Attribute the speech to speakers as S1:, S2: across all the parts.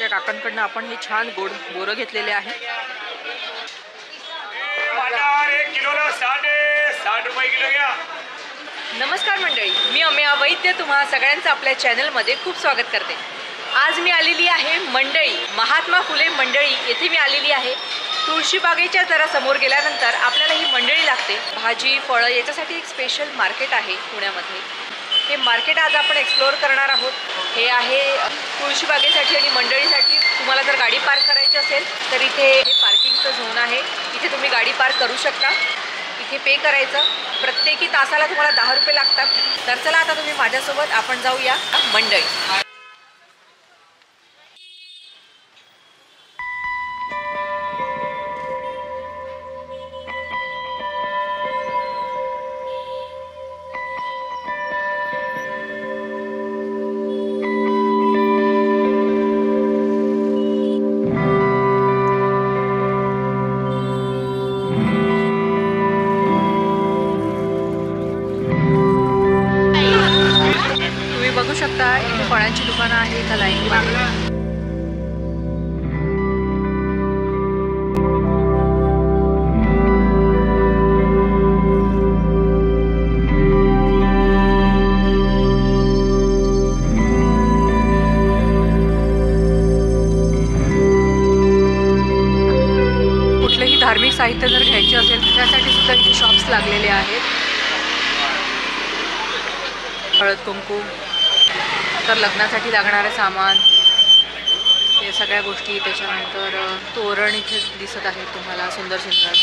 S1: त्या काकांकडनं आपण हे छान गोड बोरं घेतलेले आहे। नमस्कार मंडळी, मी अमेया वैद्य तुम्हा सगळ्यांचं आपल्या चॅनलमध्ये खूप स्वागत करते। आज मी आलेली आहे मंडई, महात्मा फुले मंडई येथे मी आलेली आहे। तुळशीबागेच्या जरा समोर गेल्यानंतर आपल्याला ही मंडई लागते। भाजी फळं याच्यासाठी एक स्पेशल मार्केट आहे पुण्यामध्ये। हे मार्केट आज आपण एक्सप्लोअर करणार आहोत। हे आहे तुळशीबागेसाठी आणि मंडईसाठी। तुम्हाला जर गाडी पार्क करायची असेल तर इथे हे पार्किंगचं झोन आहे, इथे तुम्ही गाडी पार्क करू शकता। इथे पे करायचं, प्रत्येकी तासाला तुम्हाला 10 रुपये लागतात। तर चला आता तुम्ही माझ्यासोबत आपण जाऊया मंडई। बघू शकता इथे फळांची दुकानं आहे एका लाईनमध्ये। कुठलेही धार्मिक साहित्य जर घ्यायचे असेल त्यासाठी सुद्धा इथे शॉप्स लागलेले आहेत। हळद कुंकू, तर लग्नासाठी लागणारे सामान, हे सगळ्या गोष्टी। त्याच्यानंतर तोरण इथे दिसत आहे तुम्हाला सुंदर सुंदर।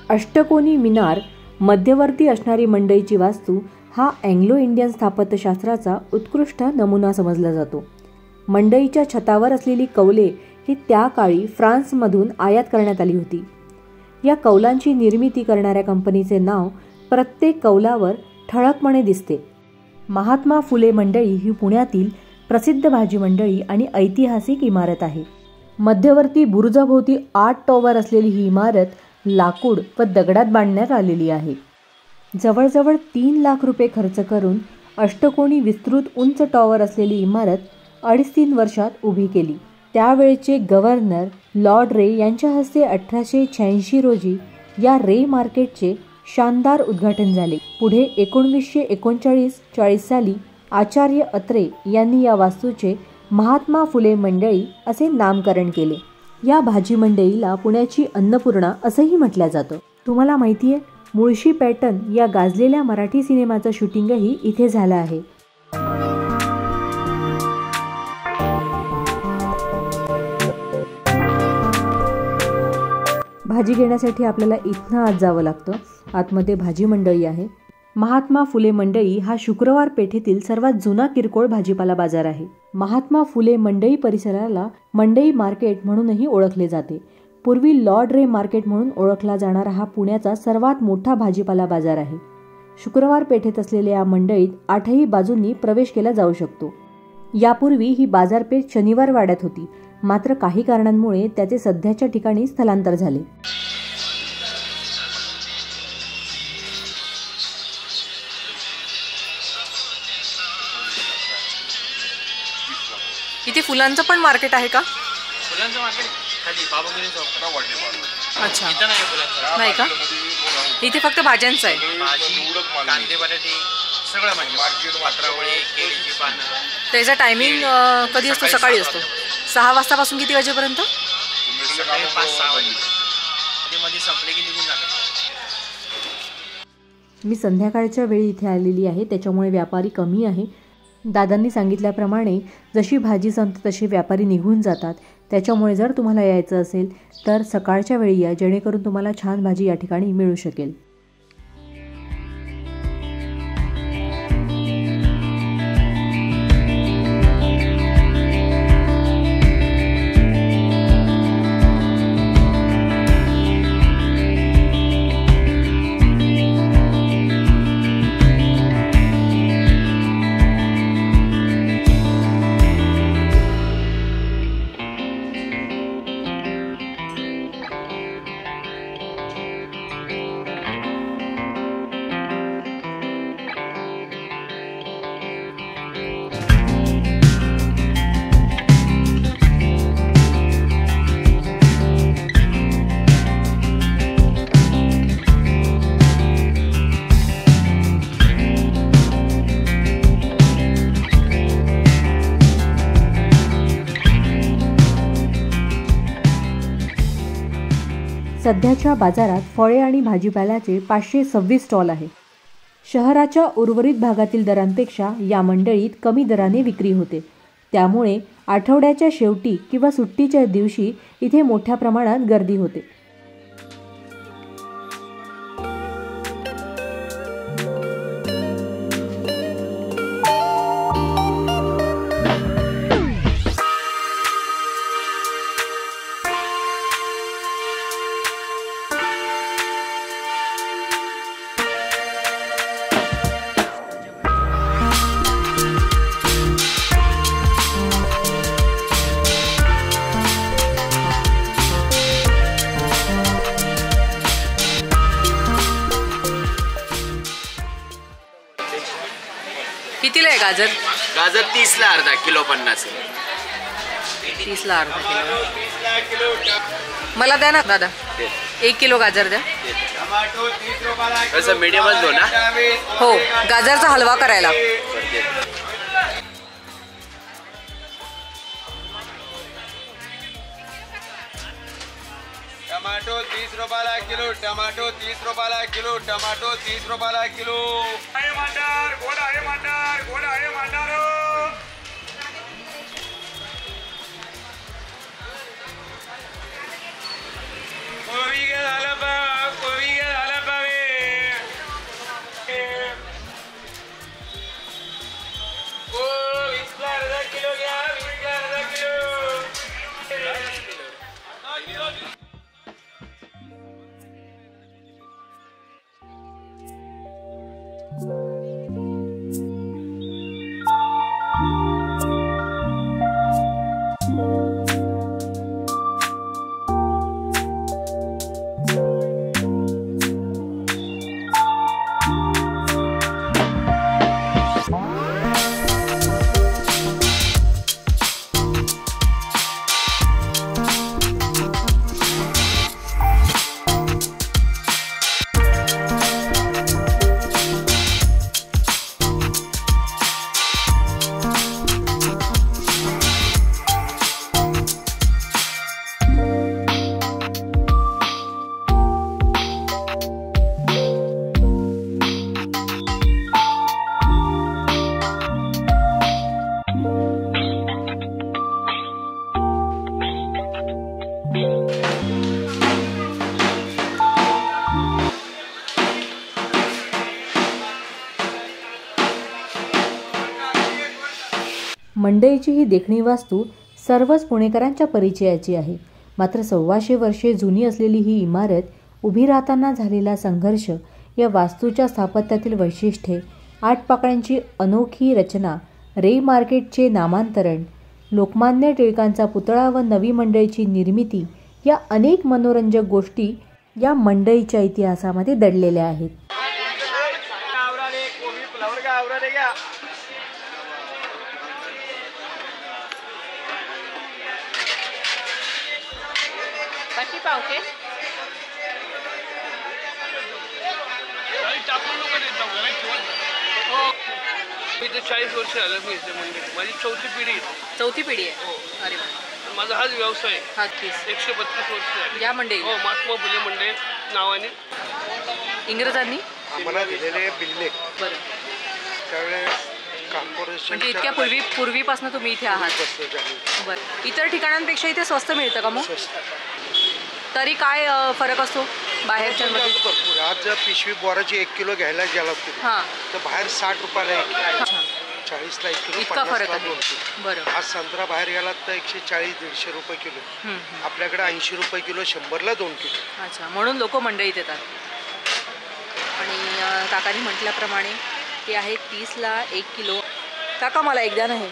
S2: अष्टकोनी मिनार मध्यवर्ती असणारी मंडईची वास्तू हा अँग्लो इंडियन स्थापत्यशास्त्राचा उत्कृष्ट नमुना समजला जातो। मंडईच्या छतावर असलेली कौले ही त्या काळी फ्रान्समधून आयात करण्यात आली होती। या कौलांची निर्मिती करणाऱ्या कंपनीचे नाव प्रत्येक कौलावर ठळकपणे दिसते। महात्मा फुले मंडई ही पुण्यातील प्रसिद्ध भाजी मंडई आणि ऐतिहासिक इमारत आहे। मध्यवर्ती बुरुजाभोवती 8 टॉवर असलेली ही इमारत लाकूड व दगडात बांधण्यात आलेली आहे। जवळजवळ 3 लाख रुपये खर्च करून अष्टकोनी विस्तृत उंच टॉवर असलेली इमारत 2.5-3 वर्षात उभी केली। त्यावेळचे गव्हर्नर लॉर्ड रे यांच्या हस्ते 1886 रोजी या रे मार्केटचे शानदार उद्घाटन झाले। पुढे 1939-40 साली आचार्य अत्रे यांनी या वास्तूचे महात्मा फुले मंडई असे नामकरण केले। या भाजी मंडईला पुण्याची अन्नपूर्णा असंही म्हटलं जातं। तुम्हाला माहिती आहे, मुळशी पॅटर्न या गाजलेल्या मराठी सिनेमाचं शूटिंगही इथे झालं आहे। भाजी घेण्यासाठी आपल्याला इथनं आत जावं लागतं। आतमध्ये भाजी मंडई आहे। महात्मा फुले मंडई हा शुक्रवार पेठेतील सर्वात जुना किरकोळ भाजीपाला बाजार आहे। महात्मा फुले मंडई परिसराला मंडई मार्केट म्हणूनही ओळखले जाते। पूर्वी लॉर्ड रे मार्केट म्हणून ओळखला जाणारा हा पुण्याचा सर्वात मोठा भाजीपाला बाजार आहे। शुक्रवार पेठेत असलेल्या या मंडईत 8ही बाजूंनी प्रवेश केला जाऊ शकतो। यापूर्वी ही बाजारपेठ शनिवार वाड्यात होती, मात्र काही कारणांमुळे त्याचे सध्याच्या ठिकाणी स्थलांतर झाले।
S1: इथे फुलांचं पण मार्केट आहे का?
S3: फुलांचं मार्केट खाली बाबागिरी चौक।
S1: अच्छा,
S3: इथं नाही फुलांचं,
S1: नाही का? इथे फक्त भाज्यांचं आहे।
S3: भाजी, कांदे, बटाटे सगळं म्हणजे पात्रावळी, केळीची पानं।
S1: त्याचा टायमिंग कधी असतो? सकाळी असतो 6 वाजतापासून किती वाजेपर्यंत?
S3: सकाळी 5-6 वाजेपर्यंत। मध्ये संपले की निघून जातात।
S2: मी संध्याकाळच्या वेळी इथे आलेली आहे, त्याच्यामुळे व्यापारी कमी आहे। दादांनी सांगितल्याप्रमाणे जशी भाजी संपते तसे व्यापारी निघून जातात। त्याच्यामुळे जर तुम्हाला यायचं असेल तर सकाळच्या वेळी या, जेणेकरून तुम्हाला छान भाजी या ठिकाणी मिळू शकेल। सध्याच्या बाजारात फळे आणि भाजीपाल्याचे 526 स्टॉल आहे. शहराच्या उर्वरित भागातील दरांपेक्षा या मंडळीत कमी दराने विक्री होते. त्यामुळे आठवड्याच्या शेवटी किंवा सुट्टीच्या दिवशी इथे मोठ्या प्रमाणात गर्दी होते.
S1: कितीला आहे गाजर?
S3: गाजर 30ला अर्धा किलो 50.
S1: 30ला अर्धा किलो. मला द्या ना दादा, 1 किलो गाजर द्या.
S3: असं मीडियमच दो ना.
S1: हो, गाजरचा हलवा करायला.
S3: टमाटो 30 रुपयाला किलो. टमाटो 30 रुपयाला किलो. टमाटो 30 रुपयाला किलो. आहे मटार, गोड आहे मटार, गोड आहे मटार. कोबी के झालं पाव, कोबी के झालं पावे. ओ 20ला अर्धा किलो घ्या, 20ला अर्धा किलो.
S2: मंडईची ही देखणी वास्तू सर्वच पुणेकरांच्या परिचयाची आहे. मात्र 125 वर्षे जुनी असलेली ही इमारत उभी राहताना झालेला संघर्ष, या वास्तूच्या स्थापत्यातील वैशिष्ट्ये, 8 पाकळ्यांची अनोखी रचना, रे मार्केटचे नामांतरण, लोकमान्य टिळकांचा पुतळा व नवी मंडईची निर्मिती, या अनेक मनोरंजक गोष्टी या मंडईच्या इतिहासामध्ये दडलेल्या आहेत.
S1: पावके
S4: इथे 40 वर्ष झालं मी इथे मंडळी. माझी चौथी पिढी आहे.
S1: हो. अरे
S4: माझा हाच व्यवसाय आहे. 132 वर्ष झाली
S1: या मंडई.
S4: हो, महात्मा फुले मंडई नावाने
S1: इंग्रजांनी
S5: आम्हाला दिलेले बिल्ले.
S1: बरं.
S5: त्यावेळेस कॉर्पोरेशन
S1: म्हणजे इतक्या पूर्वीपासून तुम्ही इथे आहात. बरं. इतर ठिकाणांपेक्षा इथे स्वस्त मिळतं का मग? तरी काय फरक असतो बाहेरच्या मध्ये?
S5: भरपूर. आज जर पिशवी बोराची 1 किलो घ्यायला गेला
S1: हां,
S5: तर बाहेर 60 रुपयाला 1 किलो, 40ला 1 किलो,
S1: इतका फरक
S5: 50ला
S1: आहे.
S5: 2 किलो.
S1: बरं.
S5: आज संत्रा बाहेर गेला तर 140-150 रुपये किलो. आपल्याकडे 80 रुपये किलो, 100ला 2 किलो.
S1: अच्छा, म्हणून लोक मंडईत येतात. आणि काकांनी म्हटल्याप्रमाणे ते आहे 30ला 1 किलो. काका मला एकदा नाही.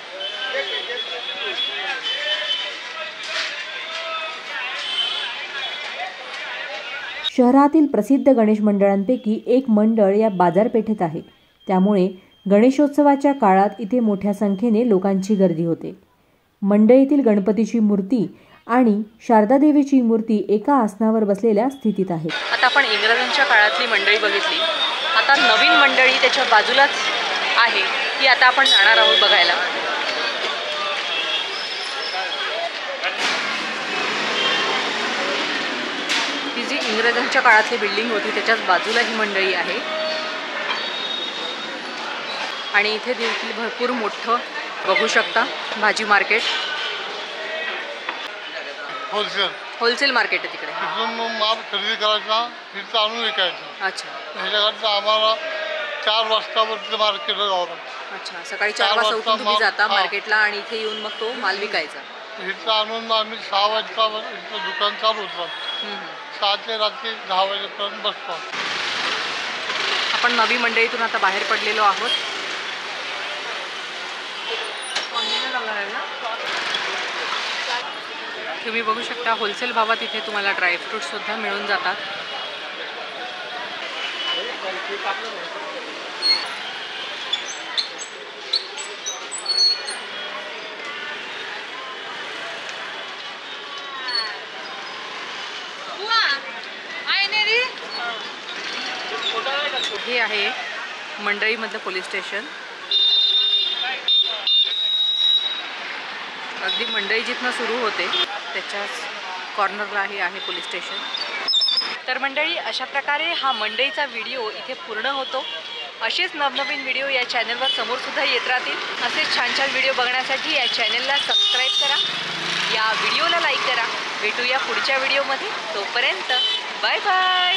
S2: शहरातील प्रसिद्ध गणेश मंडळांपैकी एक मंडळ या बाजारपेठेत आहे. त्यामुळे गणेशोत्सवाच्या काळात इथे मोठ्या संख्येने लोकांची गर्दी होते. मंडईतील गणपतीची मूर्ती आणि शारदादेवीची मूर्ती एका आसनावर बसलेल्या स्थितीत आहे.
S1: आता आपण इंग्रजांच्या काळातली मंडळी बघितली. आता नवीन मंडळी त्याच्या बाजूलाच आहे, ती आता आपण जाणार आहोत बघायला. ही जी इंग्रजांच्या काळातली बिल्डिंग होती, त्याच्याच बाजूला ही मंडई आहे. आणि इथे देखील भरपूर मोठं बघू शकता भाजी मार्केट, होलसेल मार्केट आहे तिकडे.
S6: तिथून माल खरेदी करायचा, तिथं आणून विकायचा.
S1: अच्छा
S6: ह्याच्याकरता आम्हाला 4 वाजतावरती मार्केटला जावं लागतं.
S1: अच्छा, सकाळी 4 वाजता उठून तुम्ही जाता मार्केटला आणि इथे येऊन मग तो माल विकायचा.
S6: इथं आणून आम्ही 6 वाजता इथं दुकान चालू होतं. 6 ते रात्री 10 वाजेपर्यंत बसतो.
S1: आपण नवी मंडईतून आता बाहेर पडलेलो आहोत. तुम्ही बघू शकता होलसेल भावात इथे तुम्हाला ड्रायफ्रूट सुद्धा मिळून जातात. हे आहे मंडईमधलं पोलीस स्टेशन. अगदी मंडई जिथनं सुरू होते त्याच्याच कॉर्नरला हे आहे पोलीस स्टेशन. तर मंडळी, अशा प्रकारे हा मंडईचा व्हिडिओ इथे पूर्ण होतो. असेच नवनवीन व्हिडिओ या चॅनलवर समोरसुद्धा येत राहतील. असेच छान छान व्हिडिओ बघण्यासाठी या चॅनलला सबस्क्राईब करा, या व्हिडिओला लाईक करा. भेटूया पुढच्या व्हिडिओमध्ये. तोपर्यंत बाय बाय.